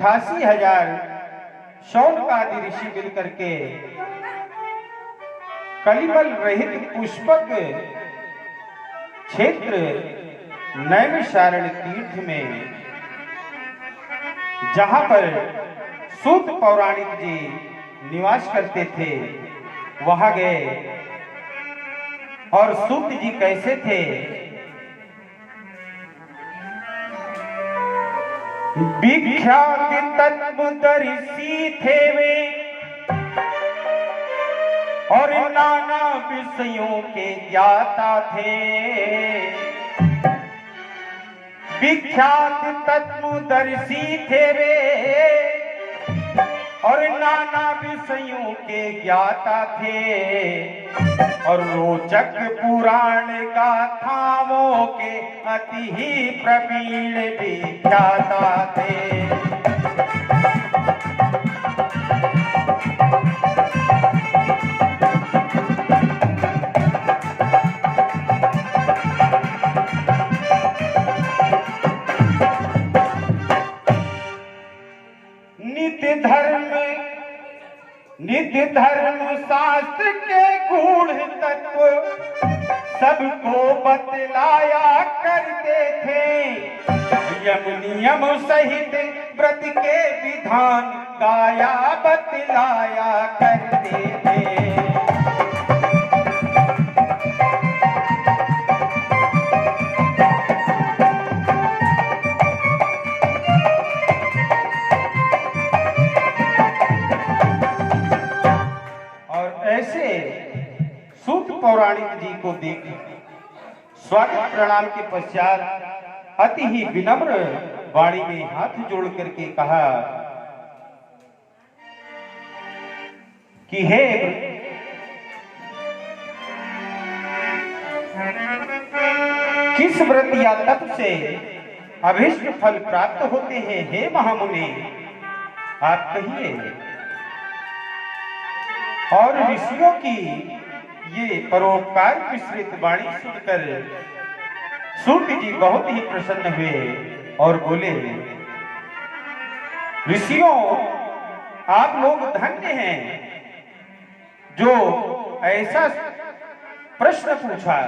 88,000 शौनकादि ऋषि मिलकर के कलिमल रहित पुष्पक क्षेत्र नैमिषारण्य तीर्थ में, जहां पर सूत पौराणिक जी निवास करते थे, वहां गए। और सूत जी कैसे थे? विख्यात तत्वदर्शी थे वे और नाना विषयों के ज्ञाता थे। विख्यात तत्वदर्शी थे वे और नाना विषयों के ज्ञाता थे और रोचक पुराण गाथाओं के अति ही प्रवीण विख्याता थे। नित्य धर्म शास्त्र के गूढ़ तत्व सबको बतलाया करते थे। यम नियम सहित व्रत के विधान गाया बतलाया करते थे। सूत पौराणिक जी को देख स्वागत प्रणाम के पश्चात अति ही विनम्र वाणी में हाथ जोड़ करके कहा कि हे किस व्रत या तप से अभीष्ट फल प्राप्त होते हैं? हे महामुनि, आप कहिए। और ऋषियों की ये परोपकार मिश्रित वाणी सुनकर सूत जी बहुत ही प्रसन्न हुए और बोले, ऋषियों, आप लोग धन्य हैं जो ऐसा प्रश्न पूछा।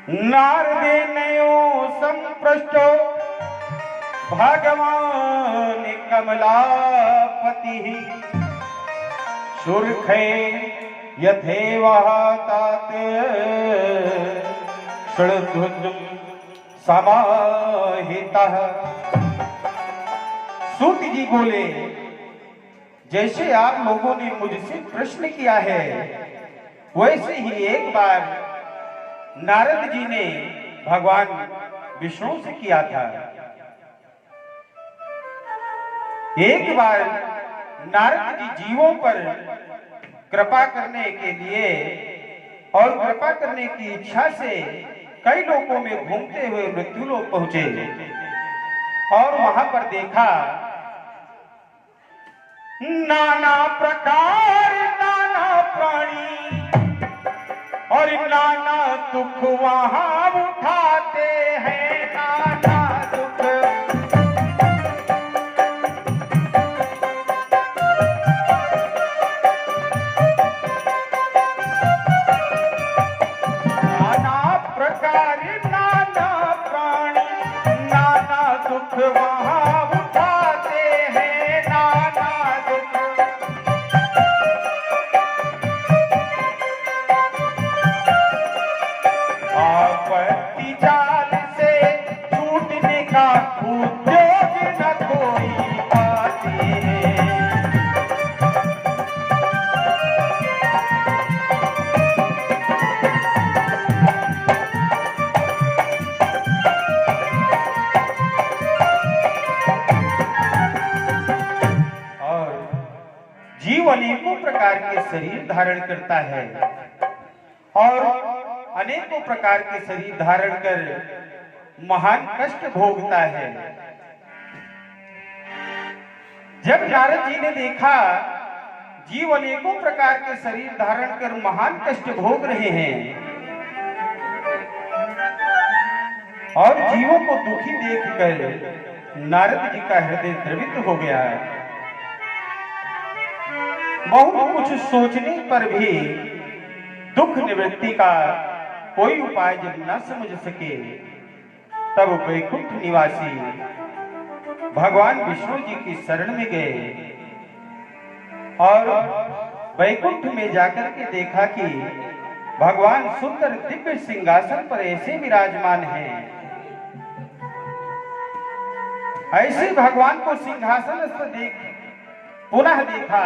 नारदे नयो संप्रष्टो भगवान कमलापति सुरखे यथेवः तात षड्धुज समाहितः। सूत जी बोले, जैसे आप लोगों ने मुझसे प्रश्न किया है, वैसे ही एक बार नारद जी ने भगवान विष्णु से किया था। एक बार नारद जी जीवों पर कृपा करने के लिए और कृपा करने की इच्छा से कई लोगों में घूमते हुए मृत्यु लोक पहुंचे और वहां पर देखा नाना प्रकार नाना प्राणी और नाना दुख वहां उठाते हैं। नाना दुख वहां उठाते हैं। नाना दुख आपत्ति जाल से छूटने का उद्योग न कोई पाते हैं। जीव अनेकों प्रकार के शरीर धारण करता है और अनेकों प्रकार के शरीर धारण कर महान कष्ट भोगता है। जब नारद जी ने देखा जीव अनेकों प्रकार के शरीर धारण कर महान कष्ट भोग रहे हैं और जीवों को दुखी देखकर नारद जी का हृदय द्रवित हो गया। बहुत कुछ सोचने पर भी दुख निवृत्ति का कोई उपाय जब न समझ सके, तब वैकुंठ निवासी भगवान विष्णु जी की शरण में गए और वैकुंठ में जाकर के देखा कि भगवान सुंदर दिव्य सिंहासन पर ऐसे विराजमान हैं। ऐसे भगवान को सिंहासन पर देख पुनः देखा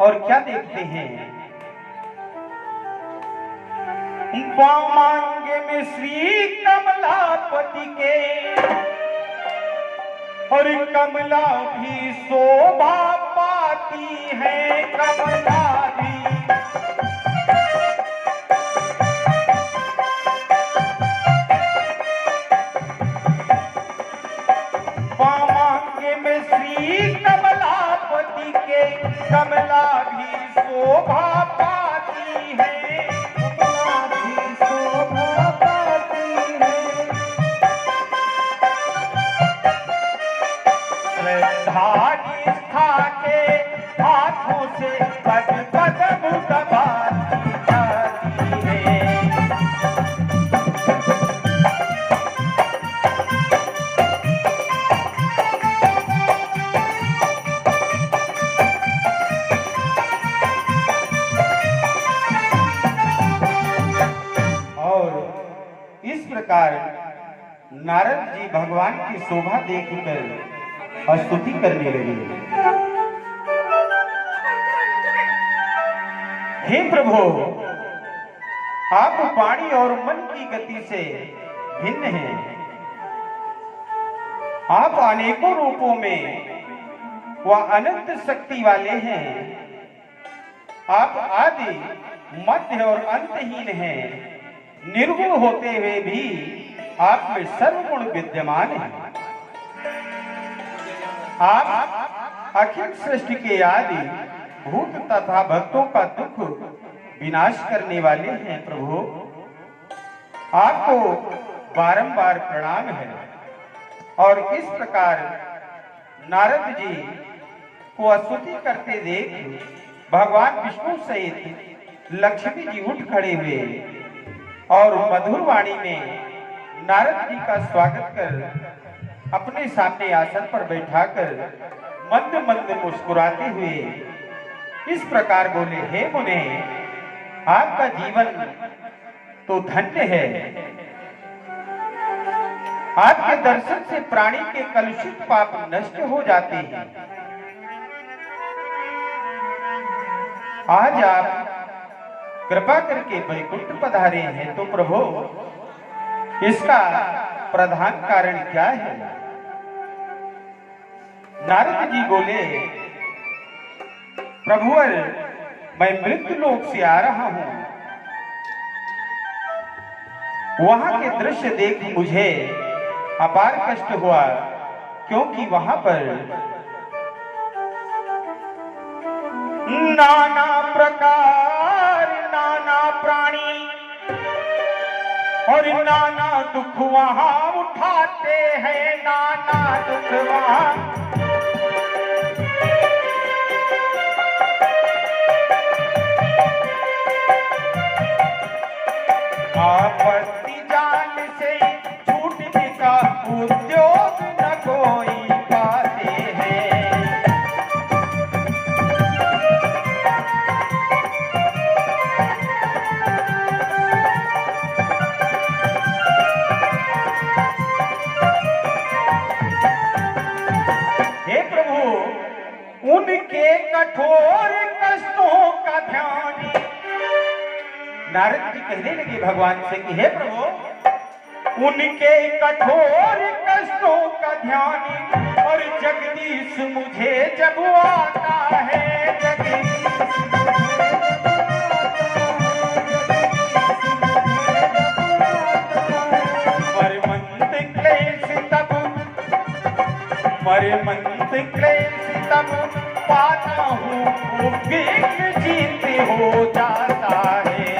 और क्या देखते हैं, वामांगे में श्री कमलापति के और कमला भी शोभा पाती है, कमला भी वामांगे में श्री कमलापति के कमला भी शोभा पाती है, निष्ठा के हाथों से पद पद दबाती जाती है। और इस प्रकार नारद जी भगवान की शोभा देखकर स्तुति करने लगे। हे प्रभु, आप वाणी और मन की गति से भिन्न हैं। आप अनेकों रूपों में व अनंत शक्ति वाले हैं। आप आदि मध्य और अंतहीन हैं। निर्गुण होते हुए भी आप में सर्वगुण विद्यमान है। आप अखिल सृष्टि के आदि भूत तथा भक्तों का दुख विनाश करने वाले हैं। प्रभु, आपको बारंबार प्रणाम है। और इस प्रकार नारद जी को स्तुति करते देख भगवान विष्णु सहित लक्ष्मी जी उठ खड़े हुए और मधुर वाणी में नारद जी का स्वागत कर अपने सामने आसन पर बैठाकर मंद मंद मुस्कुराते हुए इस प्रकार बोले, हे मुने, आपका जीवन तो धन्य है। आपके दर्शन से प्राणी के कलुषित पाप नष्ट हो जाते हैं। आज आप कृपा करके वैकुंठ पधारे हैं, तो प्रभु इसका प्रधान कारण क्या है? नारद जी बोले, प्रभुवर, मैं मृत्यु लोक से आ रहा हूं। वहां के दृश्य देख मुझे अपार कष्ट हुआ, क्योंकि वहां पर नाना प्रकार नाना प्राणी और नाना दुख वहां उठाते हैं, नाना दुख वहां आपत्ति जान से छूटने का उद्योग न कोई पाते हैं। हे प्रभु, उनके कठोर कष्टों का ध्यान नारद जी कहने लगे भगवान से कि हे प्रभु, उनके कठोर कष्टों का ध्यान और जगदीश मुझे जब आता है, जगदीश मरमंत क्लेश तब पाता हूँ, वो विघ्न जीत हो जाता है।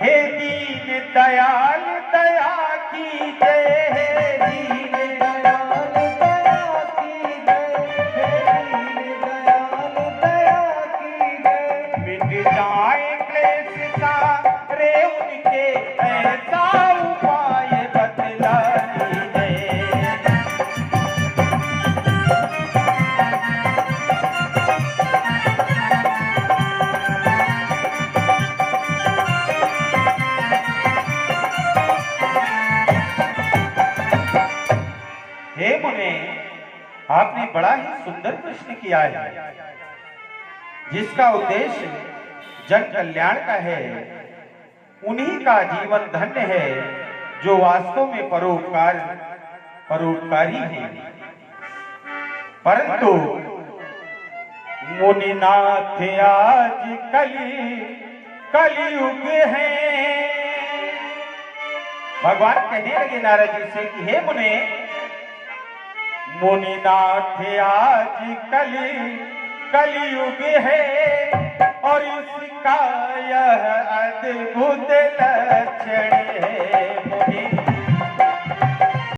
हे दीन दयाल दया की जय, हे दीन दयाल दया की जय, हे दीन दयाल दया की जय। मिट जाए क्लेश सारे उनके, ऐसा उपाय बतला दीजिए। हे मुने, आपने बड़ा ही सुंदर प्रश्न किया है, जिसका उद्देश्य जन कल्याण का है। उन्हीं का जीवन धन्य है जो वास्तव में परोपकारी है। परंतु मुनिनाथ आज कलयुग है। भगवान कहने लगे नारद जी से कि हे मुने, मुनिनाथ आज कलयुग है, और इसका यह अद्भुत लक्षण है। मुनि